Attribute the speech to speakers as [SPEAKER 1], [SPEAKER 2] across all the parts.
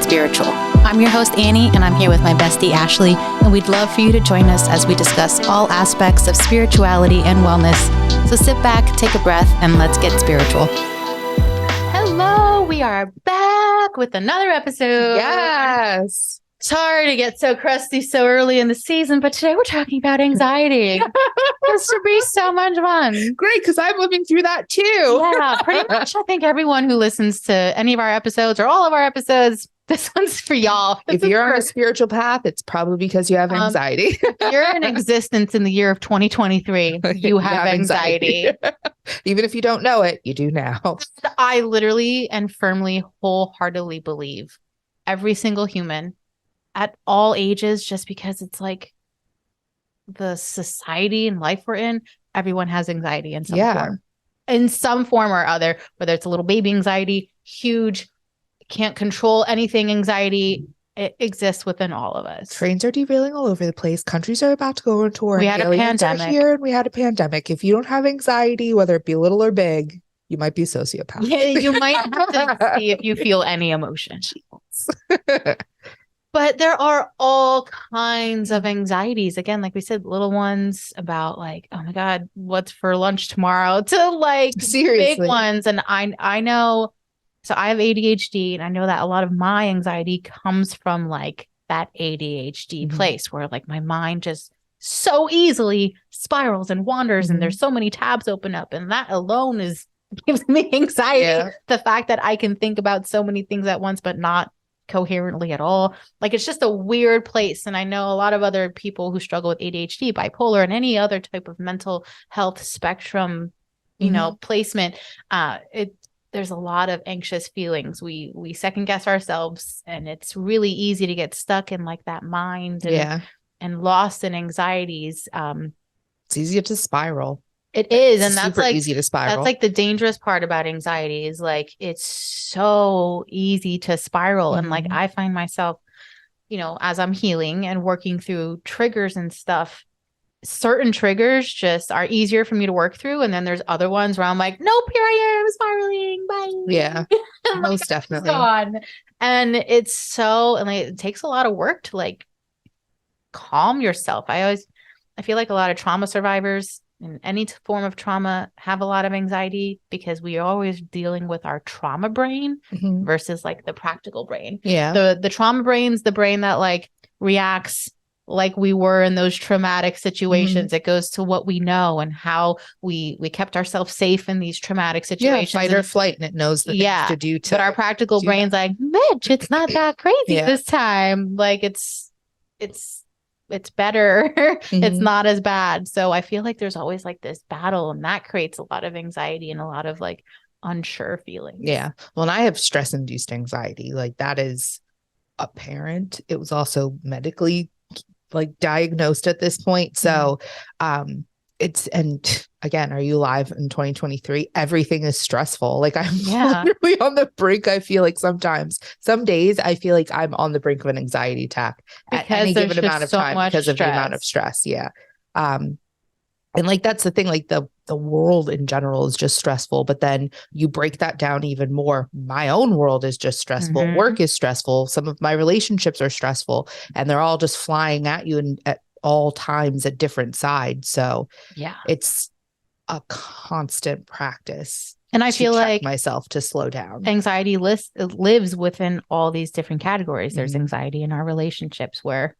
[SPEAKER 1] Get Spiritual. I'm your host, Annie, and I'm here with my bestie, Ashley, and we'd love for you to join us as we discuss all aspects of spirituality and wellness. So sit back, take a breath, and let's get spiritual. Hello, we are back with another episode.
[SPEAKER 2] Yes.
[SPEAKER 1] Sorry to get so crusty so early in the season, but today we're talking about anxiety. This should be so much fun.
[SPEAKER 2] Great, because I'm living through that too.
[SPEAKER 1] Yeah, pretty much. I think everyone who listens to any of our episodes or all of our episodes, this one's for y'all.
[SPEAKER 2] If you're on a spiritual path, it's probably because you have anxiety.
[SPEAKER 1] If you're in existence in the year of 2023, you have anxiety.
[SPEAKER 2] Even if you don't know it, you do now.
[SPEAKER 1] I literally and firmly, wholeheartedly believe every single human at all ages, just because it's like the society and life we're in, everyone has anxiety in some form. In some form or other, whether it's a little baby anxiety, huge, can't control anything anxiety, it exists within all of us.
[SPEAKER 2] Trains are derailing all over the place. Countries are about to go into war.
[SPEAKER 1] We had a pandemic.
[SPEAKER 2] Here and we had a pandemic. If you don't have anxiety, whether it be little or big, you might be a sociopath.
[SPEAKER 1] Yeah, you might have to see if you feel any emotion. But there are all kinds of anxieties. Again, like we said, little ones about like, oh my God, what's for lunch tomorrow, to like
[SPEAKER 2] Seriously.
[SPEAKER 1] big ones. And I know, so I have ADHD, and I know that a lot of my anxiety comes from like that ADHD place where like my mind just so easily spirals and wanders and there's so many tabs open up, and that alone gives me anxiety.
[SPEAKER 2] Yeah.
[SPEAKER 1] The fact that I can think about so many things at once, but not coherently at all. Like, it's just a weird place. And I know a lot of other people who struggle with ADHD, bipolar, and any other type of mental health spectrum, you know, placement. There's a lot of anxious feelings. We second guess ourselves, and it's really easy to get stuck in like that mind and lost in anxieties.
[SPEAKER 2] It's easy to spiral.
[SPEAKER 1] It is. And that's
[SPEAKER 2] super
[SPEAKER 1] like
[SPEAKER 2] easy to spiral.
[SPEAKER 1] That's like the dangerous part about anxiety is like, it's so easy to spiral. And like, I find myself, you know, as I'm healing and working through triggers and stuff, certain triggers just are easier for me to work through. And then there's other ones where I'm like, nope, here I am spiraling. Bye.
[SPEAKER 2] Yeah, most definitely.
[SPEAKER 1] Gone. And it's so, and like, it takes a lot of work to like calm yourself. I feel like a lot of trauma survivors in any form of trauma have a lot of anxiety because we are always dealing with our trauma brain versus like the practical brain.
[SPEAKER 2] Yeah.
[SPEAKER 1] The trauma brain's the brain that like reacts like we were in those traumatic situations. It goes to what we know and how we kept ourselves safe in these traumatic situations.
[SPEAKER 2] Yeah, fight or flight, and it knows the things to do.
[SPEAKER 1] But our practical brain's like, bitch, it's not that crazy this time. Like it's better. It's not as bad. So I feel like there's always like this battle, and that creates a lot of anxiety and a lot of like unsure feelings.
[SPEAKER 2] Yeah. Well, and I have stress-induced anxiety. Like, that is apparent. It was also medically like diagnosed at this point. So and again, are you alive in 2023? Everything is stressful. Like, I'm literally on the brink. I feel like sometimes, some days I feel like I'm on the brink of an anxiety attack at any given amount of time because of the amount of stress. Yeah. And like, that's the thing, like the world in general is just stressful, but then you break that down even more. My own world is just stressful. Work is stressful. Some of my relationships are stressful, and they're all just flying at you at all times at different sides. So it's a constant practice.
[SPEAKER 1] And I feel like
[SPEAKER 2] myself to slow down.
[SPEAKER 1] Anxiety lives within all these different categories. There's anxiety in our relationships where,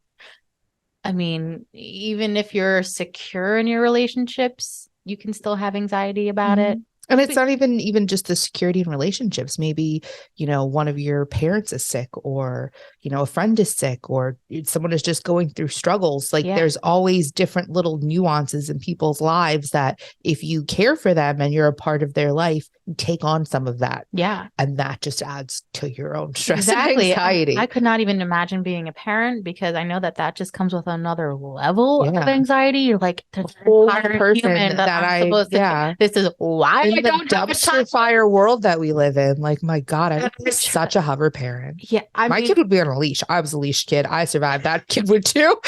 [SPEAKER 1] I mean, even if you're secure in your relationships, you can still have anxiety about it.
[SPEAKER 2] And it's not even just the security in relationships. Maybe, you know, one of your parents is sick, or, you know, a friend is sick, or someone is just going through struggles. Like, there's always different little nuances in people's lives that if you care for them and you're a part of their life, you take on some of that. Yeah. And that just adds to your own stress and anxiety.
[SPEAKER 1] I could not even imagine being a parent, because I know that just comes with another level of anxiety. You're like, the
[SPEAKER 2] whole person that I'm supposed to,
[SPEAKER 1] this is why
[SPEAKER 2] in the dumpster fire world that we live in. Like, my God, I was such a hover parent.
[SPEAKER 1] Yeah.
[SPEAKER 2] My kid would be on a leash. I was a leash kid. I survived. That kid would too.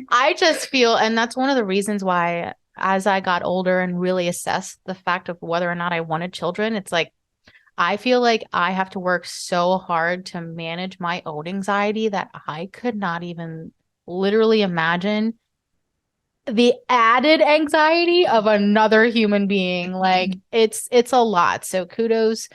[SPEAKER 1] I just feel, and that's one of the reasons why, as I got older and really assessed the fact of whether or not I wanted children, it's like, I feel like I have to work so hard to manage my own anxiety that I could not even literally imagine the added anxiety of another human being. Like it's a lot. So kudos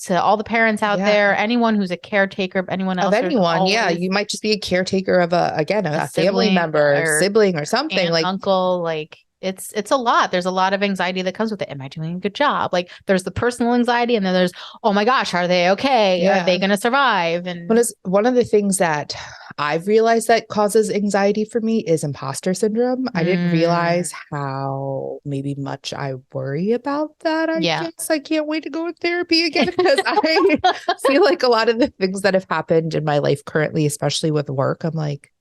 [SPEAKER 1] to all the parents out there, anyone who's a caretaker, anyone else.
[SPEAKER 2] Of anyone. Yeah. You might just be a caretaker of a family member, sibling or something,
[SPEAKER 1] aunt,
[SPEAKER 2] like
[SPEAKER 1] uncle, like it's a lot. There's a lot of anxiety that comes with it. Am I doing a good job? Like there's the personal anxiety, and then there's, oh my gosh, are they okay? Are they going to survive? And
[SPEAKER 2] one of the things that I've realized that causes anxiety for me is imposter syndrome. I didn't realize how maybe much I worry about that. I guess I can't wait to go in therapy again, because I feel like a lot of the things that have happened in my life currently, especially with work, I'm like,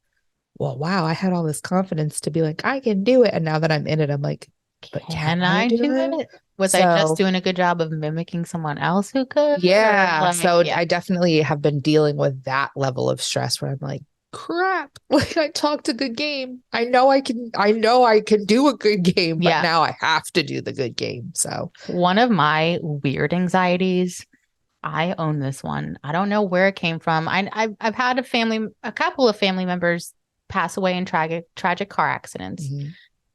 [SPEAKER 2] well, wow, I had all this confidence to be like, I can do it. And now that I'm in it, I'm like, but can I do it?
[SPEAKER 1] Was I just doing a good job of mimicking someone else who could?
[SPEAKER 2] Yeah. I definitely have been dealing with that level of stress where I'm like, crap, like I talked a good game. I know I can do a good game, but now I have to do the good game. So
[SPEAKER 1] one of my weird anxieties, I own this one. I don't know where it came from. I've had a couple of family members pass away in tragic car accidents. Mm-hmm.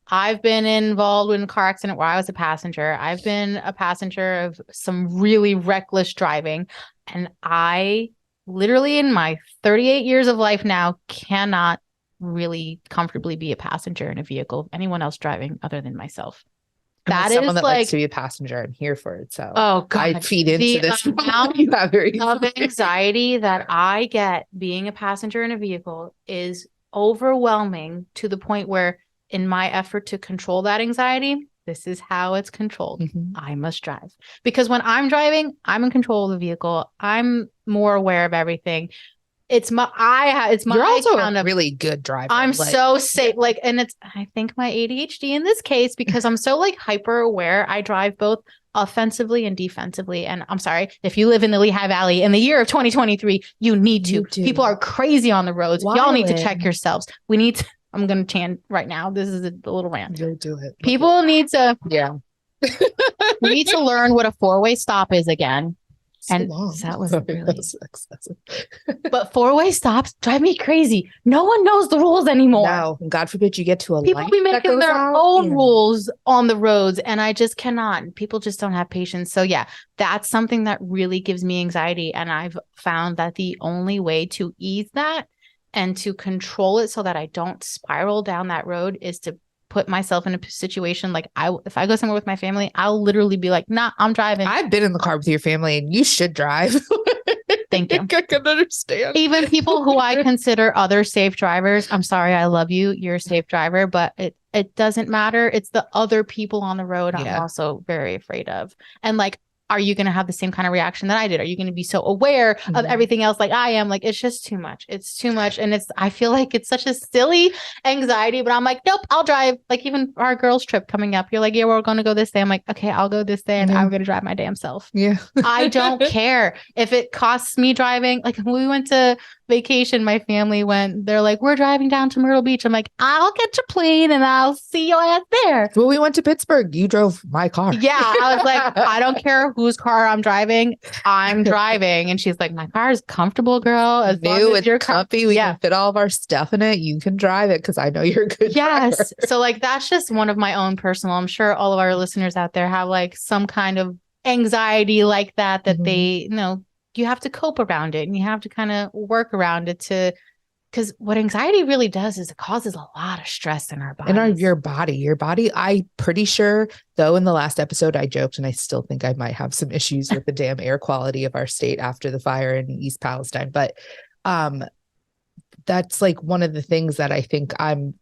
[SPEAKER 1] I've been involved in a car accident where I was a passenger. I've been a passenger of some really reckless driving. And I literally, in my 38 years of life now, cannot really comfortably be a passenger in a vehicle of anyone else driving other than myself.
[SPEAKER 2] That is someone that likes to be a passenger. I'm here for it. So
[SPEAKER 1] God,
[SPEAKER 2] I feed into this
[SPEAKER 1] amount of anxiety that I get being a passenger in a vehicle is overwhelming, to the point where, in my effort to control that anxiety, this is how it's controlled. Mm-hmm. I must drive, because when I'm driving, I'm in control of the vehicle. I'm more aware of everything. You're
[SPEAKER 2] also a really good driver.
[SPEAKER 1] I'm so safe. Like, and I think my ADHD in this case, because I'm so like hyper aware. I drive both offensively and defensively. And I'm sorry, if you live in the Lehigh Valley in the year of 2023, you need to. People are crazy on the roads. Y'all need to check yourselves. We need to. I'm going to chant right now. This is a little rant.
[SPEAKER 2] You'll do it.
[SPEAKER 1] People need to.
[SPEAKER 2] Yeah.
[SPEAKER 1] We need to learn what a four-way stop is again. And that was really
[SPEAKER 2] excessive.
[SPEAKER 1] But four-way stops drive me crazy. No one knows the rules anymore.
[SPEAKER 2] No, God forbid you get to a
[SPEAKER 1] people
[SPEAKER 2] light
[SPEAKER 1] be making their own rules on the roads, and I just cannot. People just don't have patience. So yeah, that's something that really gives me anxiety, and I've found that the only way to ease that and to control it so that I don't spiral down that road is to put myself in a situation like if I go somewhere with my family, I'll literally be like, nah, I'm driving.
[SPEAKER 2] I've been in the car with your family, and you should drive.
[SPEAKER 1] Thank you.
[SPEAKER 2] I can understand.
[SPEAKER 1] Even people who I consider other safe drivers, I'm sorry, I love you. You're a safe driver, but it doesn't matter. It's the other people on the road I'm also very afraid of. And like, are you going to have the same kind of reaction that I did? Are you going to be so aware of everything else like I am? Like, it's just too much. It's too much. And I feel like it's such a silly anxiety, but I'm like, nope, I'll drive. Like, even our girls trip coming up, you're like, yeah, we're going to go this day. I'm like, okay, I'll go this day, and I'm going to drive my damn self.
[SPEAKER 2] Yeah.
[SPEAKER 1] I don't care if it costs me driving. Like, when we went to vacation, my family went, they're like, we're driving down to Myrtle Beach. I'm like, I'll get your plane and I'll see your ass there.
[SPEAKER 2] Well, we went to Pittsburgh. You drove my car.
[SPEAKER 1] Yeah. I was like, I don't care whose car I'm driving. I'm driving. And she's like, my car is comfortable, girl. As
[SPEAKER 2] new, it's comfy. We can fit all of our stuff in it. You can drive it because I know you're a good driver.
[SPEAKER 1] So like, that's just one of my own personal. I'm sure all of our listeners out there have like some kind of anxiety like that they, you have to cope around it, and you have to kind of work around it because what anxiety really does is it causes a lot of stress in our body.
[SPEAKER 2] Your body. I'm pretty sure, though, in the last episode, I joked, and I still think I might have some issues with the damn air quality of our state after the fire in East Palestine. But that's like one of the things that I think I'm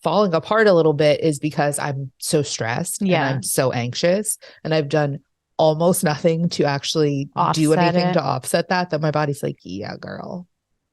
[SPEAKER 2] falling apart a little bit, is because I'm so stressed and I'm so anxious, and I've done almost nothing to actually do anything to offset that my body's like, yeah, girl,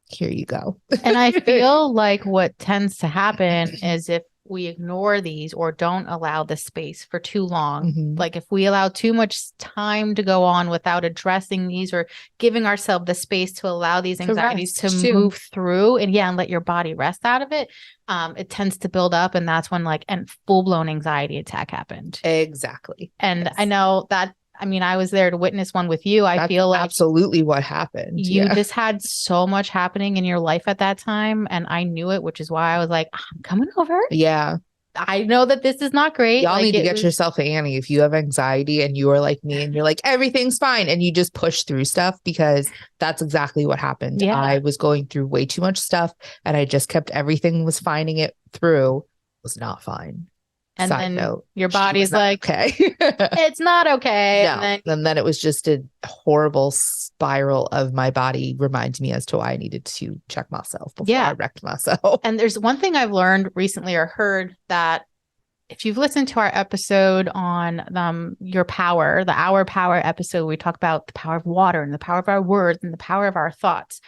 [SPEAKER 2] here you go.
[SPEAKER 1] And I feel like what tends to happen is if we ignore these or don't allow the space for too long, like if we allow too much time to go on without addressing these or giving ourselves the space to allow these anxieties to move through and let your body rest out of it, it tends to build up, and that's when like a full-blown anxiety attack happened.
[SPEAKER 2] Exactly.
[SPEAKER 1] And I know that I mean, I was there to witness one with you. I feel like
[SPEAKER 2] absolutely what happened.
[SPEAKER 1] You just had so much happening in your life at that time. And I knew it, which is why I was like, I'm coming over.
[SPEAKER 2] Yeah.
[SPEAKER 1] I know that this is not great.
[SPEAKER 2] Y'all need to get yourself an Annie if you have anxiety and you are like me and you're like, everything's fine. And you just push through stuff, because that's exactly what happened. Yeah. I was going through way too much stuff and I just kept everything was finding it through. It was not fine.
[SPEAKER 1] And Side then note, your body's like, okay, it's not okay.
[SPEAKER 2] No. And then it was just a horrible spiral of my body reminds me as to why I needed to check myself before I wrecked myself.
[SPEAKER 1] And there's one thing I've learned recently or heard, that if you've listened to our episode on your power, the Our Power episode, we talk about the power of water and the power of our words and the power of our thoughts.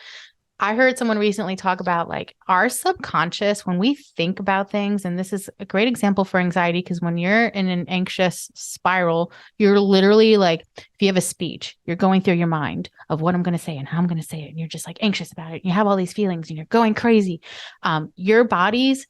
[SPEAKER 1] I heard someone recently talk about like our subconscious, when we think about things, and this is a great example for anxiety, because when you're in an anxious spiral, you're literally like, if you have a speech, you're going through your mind of what I'm going to say and how I'm going to say it. And you're just like anxious about it. You have all these feelings and you're going crazy. Your body's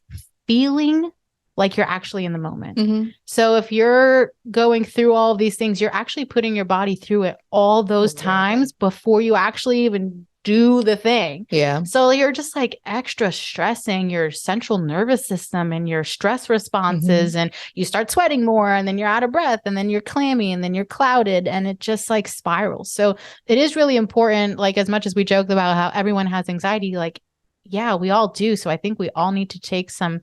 [SPEAKER 1] feeling like you're actually in the moment. Mm-hmm. So if you're going through all of these things, you're actually putting your body through it all those times before you actually even do the thing.
[SPEAKER 2] Yeah.
[SPEAKER 1] So you're just like extra stressing your central nervous system and your stress responses, and you start sweating more, and then you're out of breath, and then you're clammy, and then you're clouded, and it just like spirals. So it is really important, like as much as we joke about how everyone has anxiety, like, yeah, we all do. So I think we all need to take some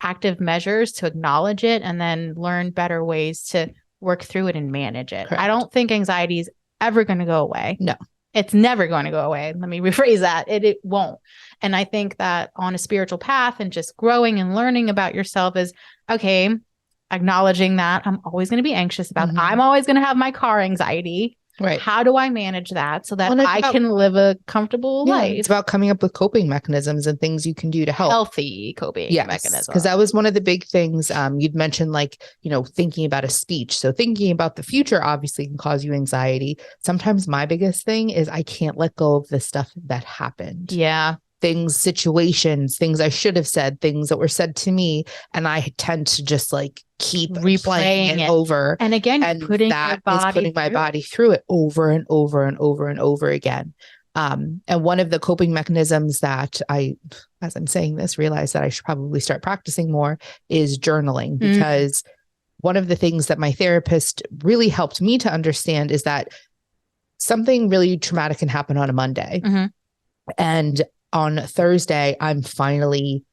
[SPEAKER 1] active measures to acknowledge it and then learn better ways to work through it and manage it. Correct. I don't think anxiety is ever going to go away.
[SPEAKER 2] No.
[SPEAKER 1] It's never going to go away. Let me rephrase that. It won't. And I think that on a spiritual path and just growing and learning about yourself is, okay, acknowledging that I'm always going to be anxious about, I'm always going to have my car anxiety.
[SPEAKER 2] Right.
[SPEAKER 1] How do I manage that so that I can live a comfortable life?
[SPEAKER 2] It's about coming up with coping mechanisms and things you can do to help.
[SPEAKER 1] Healthy coping mechanisms.
[SPEAKER 2] Because that was one of the big things you'd mentioned, like, thinking about a speech. So thinking about the future obviously can cause you anxiety. Sometimes my biggest thing is I can't let go of the stuff that happened.
[SPEAKER 1] Yeah.
[SPEAKER 2] Things, situations, things I should have said, things that were said to me. And I tend to just like keep replaying it over.
[SPEAKER 1] And again, putting
[SPEAKER 2] my body through it over and over and over and over again. And one of the coping mechanisms that I, as I'm saying this, realize that I should probably start practicing more is journaling, because one of the things that my therapist really helped me to understand is that something really traumatic can happen on a Monday. And on Thursday, I'm finally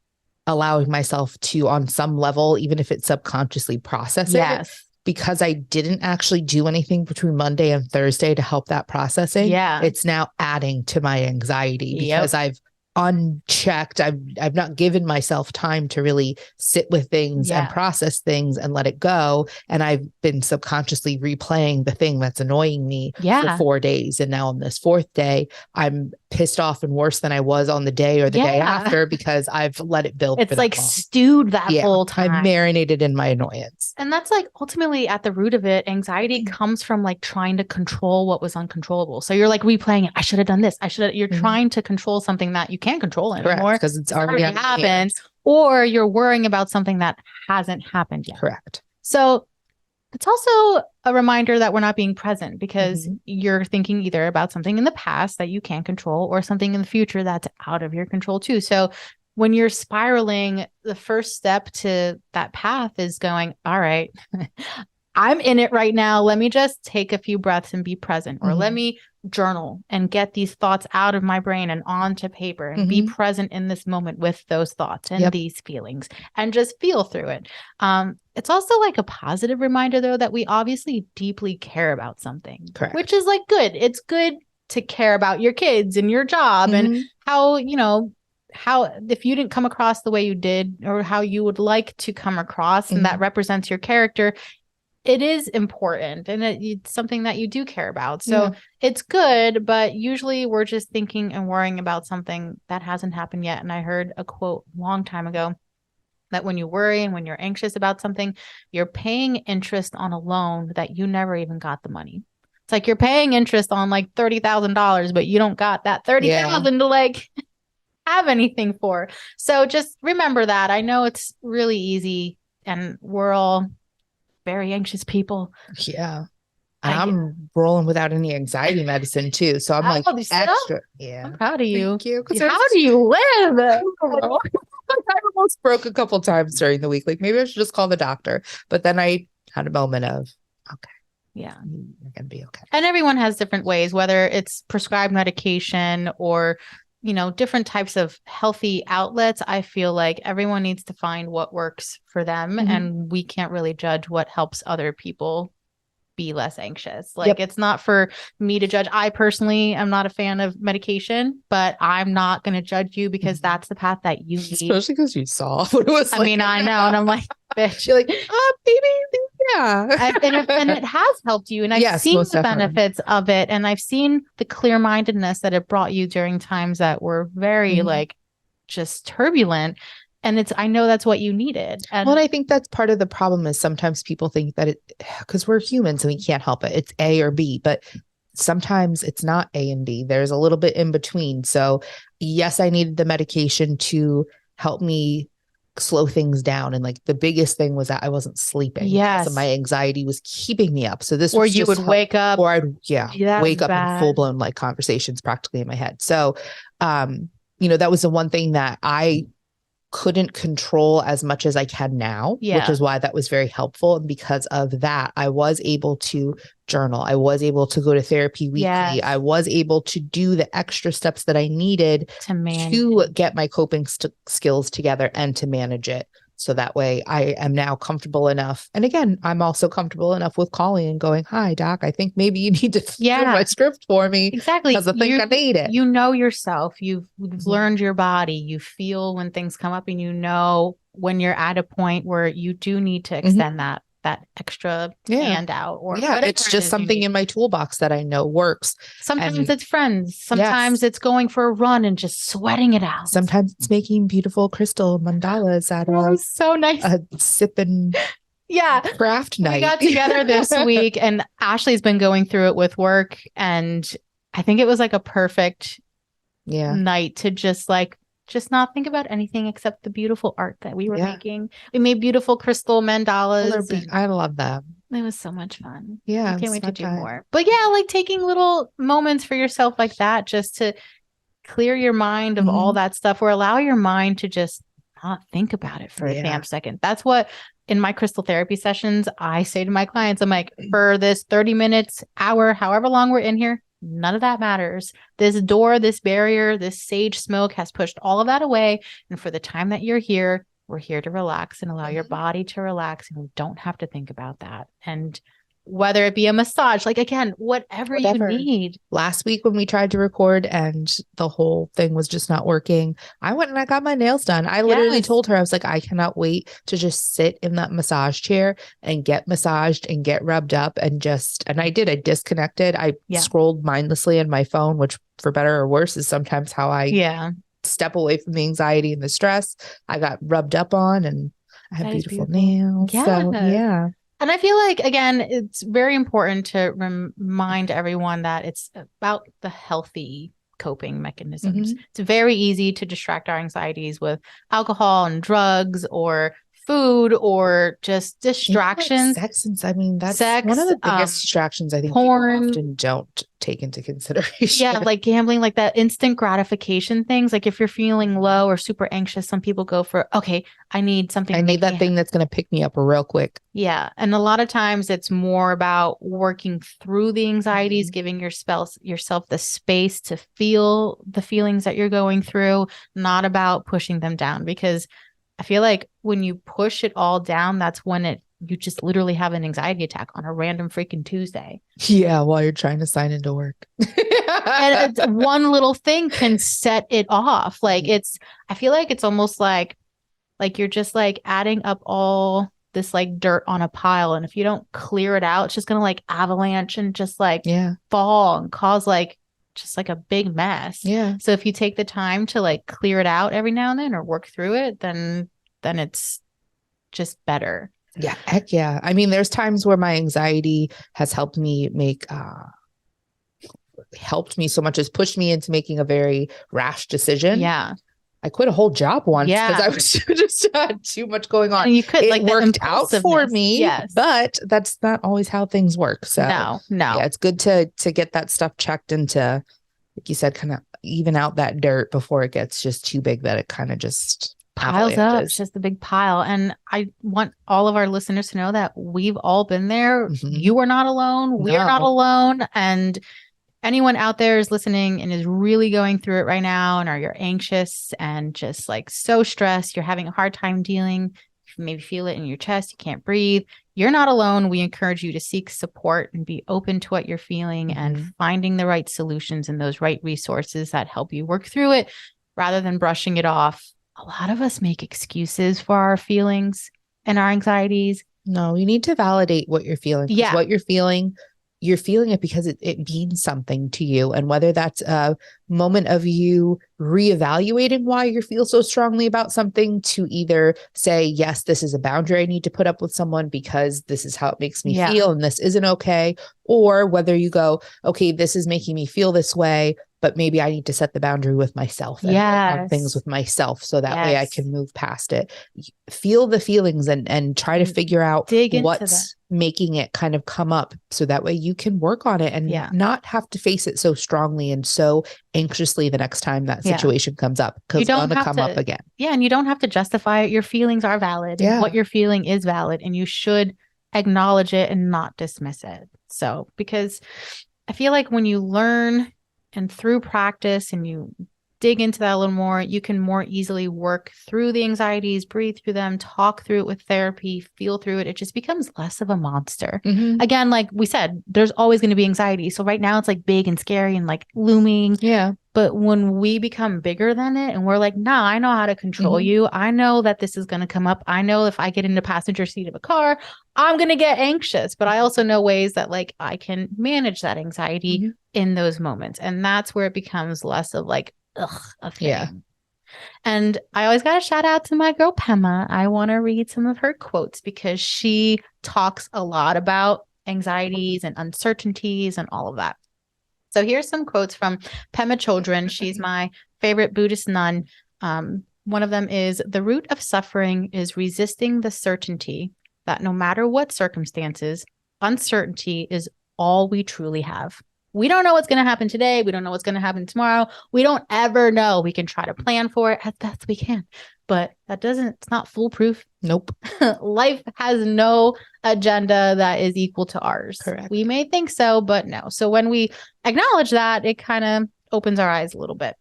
[SPEAKER 2] allowing myself to, on some level, even if it's subconsciously, process it. Because I didn't actually do anything between Monday and Thursday to help that processing. It's now adding to my anxiety because I've unchecked. I've not given myself time to really sit with things and process things and let it go. And I've been subconsciously replaying the thing that's annoying me for 4 days. And now on this fourth day, I'm pissed off and worse than I was on the day or the day after, because I've let it build.
[SPEAKER 1] It's like stewed that whole time.
[SPEAKER 2] I marinated in my annoyance.
[SPEAKER 1] And that's like ultimately at the root of it. Anxiety comes from like trying to control what was uncontrollable. So you're like replaying it. I should have done this. You're trying to control something that you can't control anymore.
[SPEAKER 2] Because it's already
[SPEAKER 1] happened. Or you're worrying about something that hasn't happened yet.
[SPEAKER 2] Correct.
[SPEAKER 1] So it's also a reminder that we're not being present, because you're thinking either about something in the past that you can't control or something in the future that's out of your control too. So when you're spiraling, the first step to that path is going, all right, I'm in it right now. Let me just take a few breaths and be present, or let me journal and get these thoughts out of my brain and onto paper and be present in this moment with those thoughts and these feelings and just feel through it. It's also like a positive reminder, though, that we obviously deeply care about something, which is like good. It's good to care about your kids and your job and how if you didn't come across the way you did or how you would like to come across, and that represents your character, it is important and it's something that you do care about. So it's good, but usually we're just thinking and worrying about something that hasn't happened yet. And I heard a quote a long time ago that when you worry and when you're anxious about something, you're paying interest on a loan that you never even got the money. It's like you're paying interest on like $30,000, but you don't got that $30,000 to like have anything for. So just remember that. I know it's really easy and we're all very anxious people.
[SPEAKER 2] Yeah. And I'm rolling without any anxiety medicine too. So I'm like extra. Yeah.
[SPEAKER 1] I'm proud of you.
[SPEAKER 2] Thank you.
[SPEAKER 1] How do you live?
[SPEAKER 2] I almost broke a couple times during the week. Like maybe I should just call the doctor. But then I had a moment of, okay.
[SPEAKER 1] Yeah.
[SPEAKER 2] You're going to be okay.
[SPEAKER 1] And everyone has different ways, whether it's prescribed medication or, different types of healthy outlets. I feel like everyone needs to find what works for them. Mm-hmm. And we can't really judge what helps other people be less anxious. Like it's not for me to judge. I personally am not a fan of medication, but I'm not going to judge you because that's the path that you need.
[SPEAKER 2] Especially because you saw what it was
[SPEAKER 1] I mean, I know. And I'm like, bitch.
[SPEAKER 2] You're like, baby, yeah.
[SPEAKER 1] And it has helped you. And I've seen the benefits of it. And I've seen the clear-mindedness that it brought you during times that were very just turbulent. And I know that's what you needed. And
[SPEAKER 2] I think that's part of the problem is sometimes people think that because we're humans and we can't help it. It's A or B, but sometimes it's not A and B. There's a little bit in between. So yes, I needed the medication to help me slow things down. And like the biggest thing was that I wasn't sleeping.
[SPEAKER 1] Yes.
[SPEAKER 2] So my anxiety was keeping me up. So this
[SPEAKER 1] or you would wake up.
[SPEAKER 2] Or I'd wake up in full blown like conversations practically in my head. So, that was the one thing that I couldn't control as much as I can now, which is why that was very helpful. And because of that, I was able to journal. I was able to go to therapy weekly. Yes. I was able to do the extra steps that I needed to get my coping skills together and to manage it. So that way I am now comfortable enough. And again, I'm also comfortable enough with calling and going, hi, doc, I think maybe you need to do my script for me.
[SPEAKER 1] Exactly.
[SPEAKER 2] Because I think I need it.
[SPEAKER 1] You know yourself. You've learned your body. You feel when things come up and you know when you're at a point where you do need to extend that extra hand out or
[SPEAKER 2] it's just something in my toolbox that I know works.
[SPEAKER 1] Sometimes it's friends. Sometimes it's going for a run and just sweating it out.
[SPEAKER 2] Sometimes it's making beautiful crystal mandalas out of
[SPEAKER 1] so nice.
[SPEAKER 2] A sipping craft night.
[SPEAKER 1] We got together this week and Ashley's been going through it with work and I think it was like a perfect night to just not think about anything except the beautiful art that we were making. We made beautiful crystal mandalas.
[SPEAKER 2] I love them.
[SPEAKER 1] It was so much fun.
[SPEAKER 2] Yeah.
[SPEAKER 1] I can't wait to do more. But like taking little moments for yourself like that, just to clear your mind of all that stuff or allow your mind to just not think about it for a damn second. That's what in my crystal therapy sessions, I say to my clients, I'm like, for this 30 minutes, hour, however long we're in here, none of that matters. This door, this barrier, this sage smoke has pushed all of that away. And for the time that you're here, we're here to relax and allow your body to relax. And we don't have to think about that. And whether it be a massage, like again, whatever you need.
[SPEAKER 2] Last week when we tried to record and the whole thing was just not working, I went and I got my nails done. I literally told her, I was like, I cannot wait to just sit in that massage chair and get massaged and get rubbed up and I did. I disconnected. I scrolled mindlessly on my phone, which for better or worse is sometimes how I step away from the anxiety and the stress. I got rubbed up on and I have beautiful nails.
[SPEAKER 1] Yeah.
[SPEAKER 2] So,
[SPEAKER 1] and I feel like, again, it's very important to remind everyone that it's about the healthy coping mechanisms. It's very easy to distract our anxieties with alcohol and drugs or food or just distractions.
[SPEAKER 2] Like sex, that's one of the biggest distractions I think
[SPEAKER 1] porn.
[SPEAKER 2] People often don't take into consideration.
[SPEAKER 1] Yeah, like gambling, like that instant gratification things. Like if you're feeling low or super anxious, some people go for, okay, I need something.
[SPEAKER 2] I need that thing that's going to pick me up real quick.
[SPEAKER 1] Yeah. And a lot of times it's more about working through the anxieties, giving yourself the space to feel the feelings that you're going through, not about pushing them down. Because I feel like when you push it all down, that's when you just literally have an anxiety attack on a random freaking Tuesday.
[SPEAKER 2] Yeah, while you're trying to sign into work.
[SPEAKER 1] And one little thing can set it off. Like I feel like it's almost like you're just like adding up all this like dirt on a pile. And if you don't clear it out, it's just going to like avalanche and just like fall and cause like just like a big mess.
[SPEAKER 2] Yeah.
[SPEAKER 1] So if you take the time to like clear it out every now and then or work through it, then it's just better.
[SPEAKER 2] Yeah. Heck yeah. I mean, there's times where my anxiety has helped me helped me so much as pushed me into making a very rash decision.
[SPEAKER 1] Yeah.
[SPEAKER 2] I quit a whole job once because I was just had too much going on.
[SPEAKER 1] And you could,
[SPEAKER 2] it worked out for me, but that's not always how things work. So
[SPEAKER 1] no.
[SPEAKER 2] Yeah, it's good to get that stuff checked and to, like you said, kind of even out that dirt before it gets just too big that it kind of just
[SPEAKER 1] piles up. It's just a big pile. And I want all of our listeners to know that we've all been there. You are not alone. We are not alone. And anyone out there is listening and is really going through it right now, and you're anxious and just like so stressed, you're having a hard time dealing, you maybe feel it in your chest, you can't breathe, you're not alone. We encourage you to seek support and be open to what you're feeling and finding the right solutions and those right resources that help you work through it rather than brushing it off. A lot of us make excuses for our feelings and our anxieties.
[SPEAKER 2] No, you need to validate what you're feeling.
[SPEAKER 1] Yeah.
[SPEAKER 2] What you're feeling it because it means something to you. And whether that's a moment of you reevaluating why you feel so strongly about something, to either say, yes, this is a boundary I need to put up with someone because this is how it makes me feel and this isn't okay. Or whether you go, okay, this is making me feel this way, but maybe I need to set the boundary with myself and have things with myself so that way I can move past it. Feel the feelings and try to figure out what's making it kind of come up so that way you can work on it and not have to face it so strongly and so anxiously the next time that situation comes up, because it's going to come up again.
[SPEAKER 1] Yeah. And you don't have to justify it. Your feelings are valid. And what you're feeling is valid, and you should acknowledge it and not dismiss it. So, because I feel like when you learn and through practice and you dig into that a little more, you can more easily work through the anxieties, breathe through them, talk through it with therapy, feel through it. It just becomes less of a monster. Again, like we said, there's always going to be anxiety. So right now it's like big and scary and like looming.
[SPEAKER 2] Yeah.
[SPEAKER 1] But when we become bigger than it and we're like, nah, I know how to control you. I know that this is going to come up. I know if I get in the passenger seat of a car, I'm going to get anxious. But I also know ways that like I can manage that anxiety in those moments. And that's where it becomes less of like, a thing.
[SPEAKER 2] Yeah.
[SPEAKER 1] And I always got to shout out to my girl Pema. I want to read some of her quotes because she talks a lot about anxieties and uncertainties and all of that. So here's some quotes from Pema Chodron. She's my favorite Buddhist nun. One of them is, the root of suffering is resisting the certainty that no matter what circumstances, uncertainty is all we truly have. We don't know what's going to happen today. We don't know what's going to happen tomorrow. We don't ever know. We can try to plan for it as best we can, but it's not foolproof.
[SPEAKER 2] Nope.
[SPEAKER 1] Life has no agenda that is equal to ours.
[SPEAKER 2] Correct.
[SPEAKER 1] We may think so, but no. So when we acknowledge that, it kind of opens our eyes a little bit.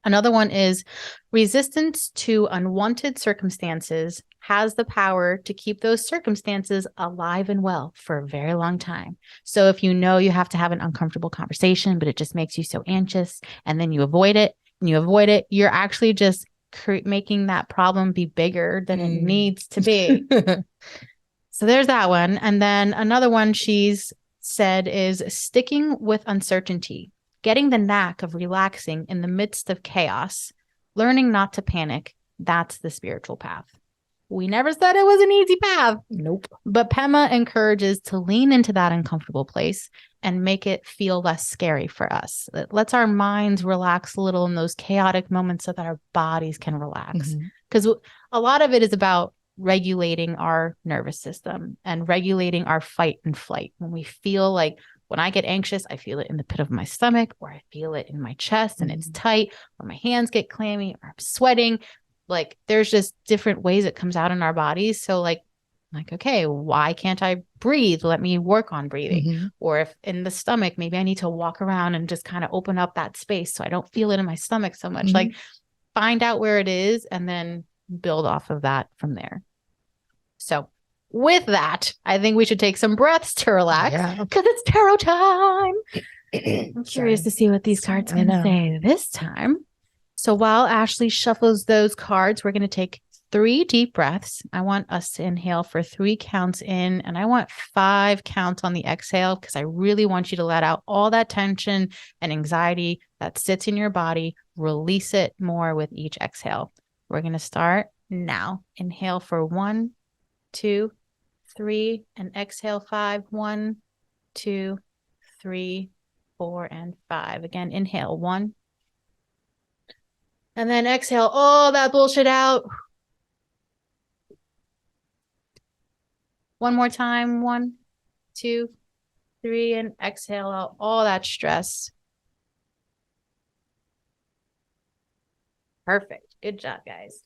[SPEAKER 1] Another one is, resistance to unwanted circumstances has the power to keep those circumstances alive and well for a very long time. So if you know you have to have an uncomfortable conversation, but it just makes you so anxious, and then you avoid it, you're actually just making that problem be bigger than it needs to be. So there's that one. And then another one she's said is, sticking with uncertainty, getting the knack of relaxing in the midst of chaos, learning not to panic. That's the spiritual path. We never said it was an easy path.
[SPEAKER 2] Nope.
[SPEAKER 1] But Pema encourages to lean into that uncomfortable place and make it feel less scary for us. It lets our minds relax a little in those chaotic moments so that our bodies can relax. Because a lot of it is about regulating our nervous system and regulating our fight and flight. When we feel like, when I get anxious, I feel it in the pit of my stomach, or I feel it in my chest and it's tight, or my hands get clammy, or I'm sweating. Like there's just different ways it comes out in our bodies. So like, okay, why can't I breathe? Let me work on breathing. Or if in the stomach, maybe I need to walk around and just kind of open up that space so I don't feel it in my stomach so much. Like find out where it is and then build off of that from there. So with that, I think we should take some breaths to relax because it's tarot time. I'm curious to see what these cards are going to say this time. So while Ashley shuffles those cards, we're going to take 3 deep breaths. I want us to inhale for 3 counts in, and I want 5 counts on the exhale because I really want you to let out all that tension and anxiety that sits in your body. Release it more with each exhale. We're going to start now. Inhale for 1, 2, 3, and exhale 5. 1, 2, 3, 4, and 5. Again, inhale 1, And then exhale all that bullshit out. One more time. 1, 2, 3, and exhale out all that stress. Perfect. Good job, guys.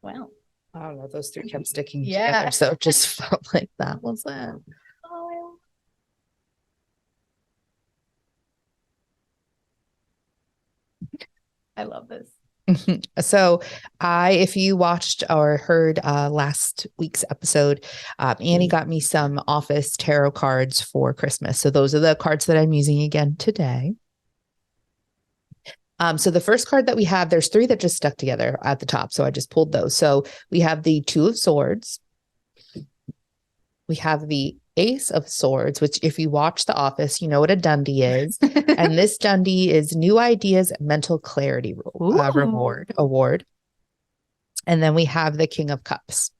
[SPEAKER 1] Well,
[SPEAKER 2] I don't know. Those 3 kept sticking together, so it just felt like that was it. Oh,
[SPEAKER 1] I love this.
[SPEAKER 2] So if you watched or heard last week's episode, Annie got me some Office tarot cards for Christmas. So those are the cards that I'm using again today. So the first card that we have, there's 3 that just stuck together at the top. So I just pulled those. So we have the 2 of Swords. We have the Ace of Swords, which if you watch The Office, you know what a Dundie is. And this Dundie is New Ideas and Mental Clarity Award. And then we have the King of Cups.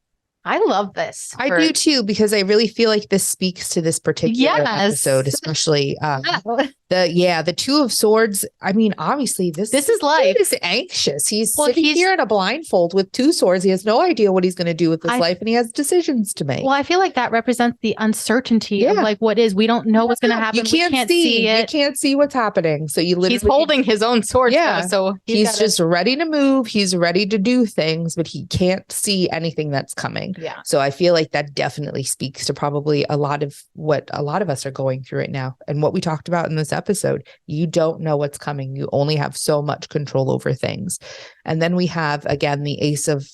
[SPEAKER 1] I love this.
[SPEAKER 2] I do too, because I really feel like this speaks to this particular episode, especially the 2 of Swords. I mean, obviously this is life. He is anxious. He's sitting here in a blindfold with 2 swords. He has no idea what he's going to do with his life, and he has decisions to make.
[SPEAKER 1] Well, I feel like that represents the uncertainty of like what is. We don't know what's going to happen.
[SPEAKER 2] You can't see it. You can't see what's happening. So he's
[SPEAKER 1] holding his own sword.
[SPEAKER 2] Yeah.
[SPEAKER 1] Though, so
[SPEAKER 2] he's just ready to move. He's ready to do things, but he can't see anything that's coming.
[SPEAKER 1] Yeah.
[SPEAKER 2] So I feel like that definitely speaks to probably a lot of what a lot of us are going through right now. And what we talked about in this episode, you don't know what's coming. You only have so much control over things. And then we have, again, the Ace of,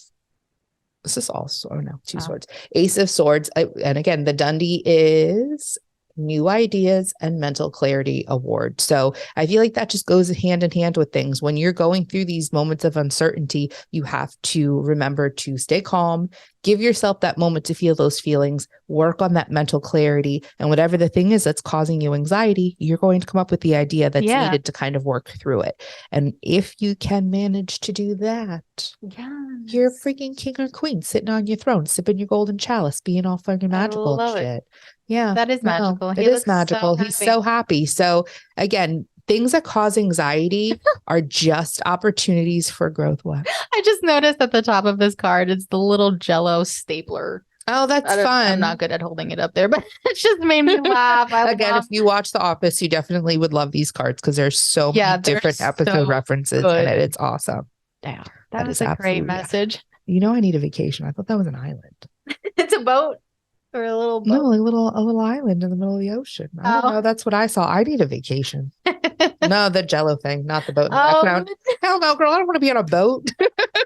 [SPEAKER 2] this is also, 2 swords, Ace of Swords. And again, the Dundie is New Ideas and Mental Clarity Award. So I feel like that just goes hand in hand with things. When you're going through these moments of uncertainty, you have to remember to stay calm, give yourself that moment to feel those feelings, work on that mental clarity. And whatever the thing is that's causing you anxiety, you're going to come up with the idea that's needed to kind of work through it. And if you can manage to do that, you're freaking king or queen sitting on your throne, sipping your golden chalice, being all fucking magical and shit. Yeah,
[SPEAKER 1] that is magical.
[SPEAKER 2] It is magical. He's so happy. So again, things that cause anxiety are just opportunities for growth. What?
[SPEAKER 1] I just noticed at the top of this card, it's the little Jello stapler.
[SPEAKER 2] Oh, that's fun.
[SPEAKER 1] I'm not good at holding it up there, but it just made me laugh.
[SPEAKER 2] If you watch The Office, you definitely would love these cards because there's so many different episode references in it. It's awesome.
[SPEAKER 1] Yeah, that is a great message.
[SPEAKER 2] You know, I need a vacation. I thought that was an island.
[SPEAKER 1] It's a boat. Or a little boat?
[SPEAKER 2] No, a little island in the middle of the ocean. I don't know. That's what I saw. I need a vacation. No, the Jello thing, not the boat in the background. Hell no, girl. I don't want to be on a boat.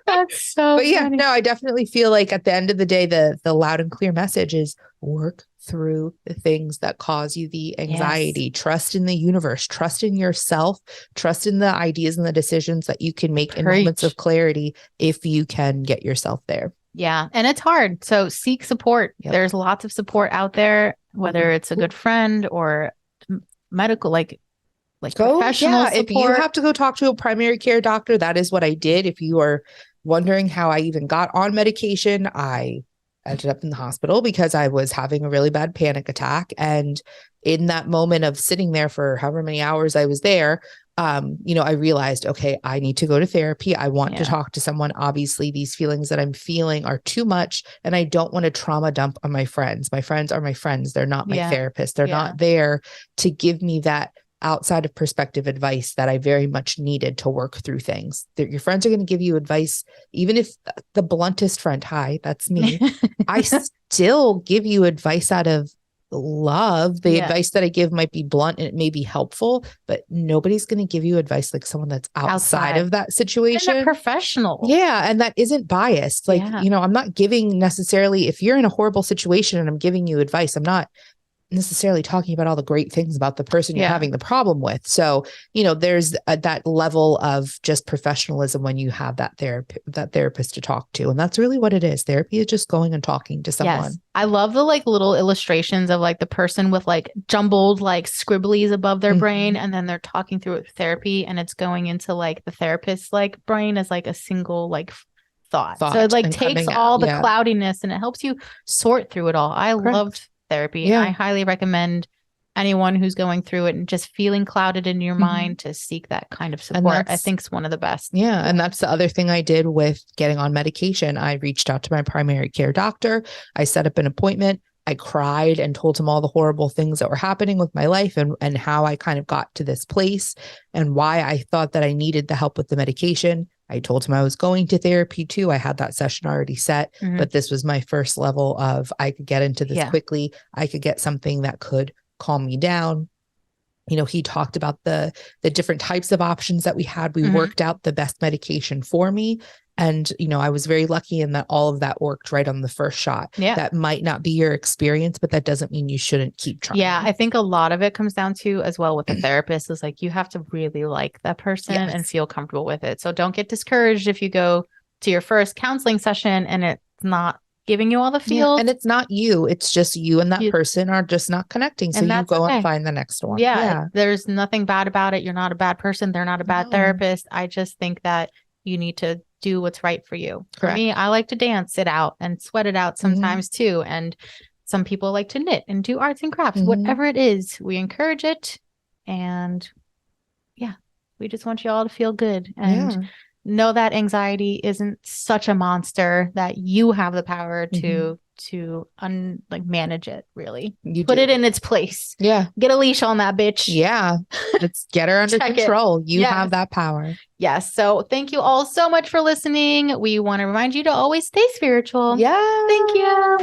[SPEAKER 1] That's so
[SPEAKER 2] But yeah,
[SPEAKER 1] funny.
[SPEAKER 2] no, I definitely feel like at the end of the day, the loud and clear message is work through the things that cause you the anxiety. Yes. Trust in the universe, trust in yourself, trust in the ideas and the decisions that you can make in moments of clarity if you can get yourself there.
[SPEAKER 1] Yeah. And it's hard. So seek support. Yep. There's lots of support out there, whether it's a good friend or medical, like professional support.
[SPEAKER 2] If you have to go talk to a primary care doctor, that is what I did. If you are wondering how I even got on medication, I ended up in the hospital because I was having a really bad panic attack. And in that moment of sitting there for however many hours I was there, I realized, okay, I need to go to therapy. I want to talk to someone. Obviously, these feelings that I'm feeling are too much, and I don't want to trauma dump on my friends. My friends are my friends. They're not my therapist. They're not there to give me that outside of perspective advice that I very much needed to work through things. Your friends are going to give you advice, even if the bluntest friend, hi, that's me. I still give you advice out of love. The advice that I give might be blunt and it may be helpful, but nobody's going to give you advice like someone that's outside of that situation.
[SPEAKER 1] And a professional.
[SPEAKER 2] Yeah. And that isn't biased. Like, I'm not giving necessarily, if you're in a horrible situation and I'm giving you advice, I'm not necessarily talking about all the great things about the person you're having the problem with. So, there's that level of just professionalism when you have that therapist to talk to. And that's really what it is. Therapy is just going and talking to someone. Yes.
[SPEAKER 1] I love the little illustrations of the person with jumbled scribblies above their brain. And then they're talking through it with therapy and it's going into the therapist's brain as a single thought. So it takes all the cloudiness and it helps you sort through it all. I loved therapy. I highly recommend anyone who's going through it and just feeling clouded in your mind to seek that kind of support. I think is one of the best.
[SPEAKER 2] Yeah. And that's the other thing I did with getting on medication. I reached out to my primary care doctor. I set up an appointment. I cried and told him all the horrible things that were happening with my life and how I kind of got to this place and why I thought that I needed the help with the medication. I told him I was going to therapy too. I had that session already set, but this was my first level of I could get into this quickly. I could get something that could calm me down. You know, he talked about the different types of options that we had. We worked out the best medication for me. And, you know, I was very lucky in that all of that worked right on the first shot.
[SPEAKER 1] Yeah.
[SPEAKER 2] That might not be your experience, but that doesn't mean you shouldn't keep trying.
[SPEAKER 1] Yeah. I think a lot of it comes down to as well with a therapist is like, you have to really like that person and feel comfortable with it. So don't get discouraged if you go to your first counseling session and it's not giving you all the feels.
[SPEAKER 2] Yeah, and it's not you. It's just you and that person are just not connecting. So you go and find the next one.
[SPEAKER 1] Yeah. There's nothing bad about it. You're not a bad person. They're not a bad therapist. I just think that you need to do what's right for you.
[SPEAKER 2] Correct.
[SPEAKER 1] For me, I like to dance it out and sweat it out sometimes too. And some people like to knit and do arts and crafts, whatever it is, we encourage it. And we just want you all to feel good and know that anxiety isn't such a monster, that you have the power to manage it. Really, you put it in its place.
[SPEAKER 2] Yeah,
[SPEAKER 1] get a leash on that bitch.
[SPEAKER 2] Yeah, let's get her under control. You have that power.
[SPEAKER 1] Yes. So thank you all so much for listening. We want to remind you to always stay spiritual.
[SPEAKER 2] Yeah.
[SPEAKER 1] Thank you.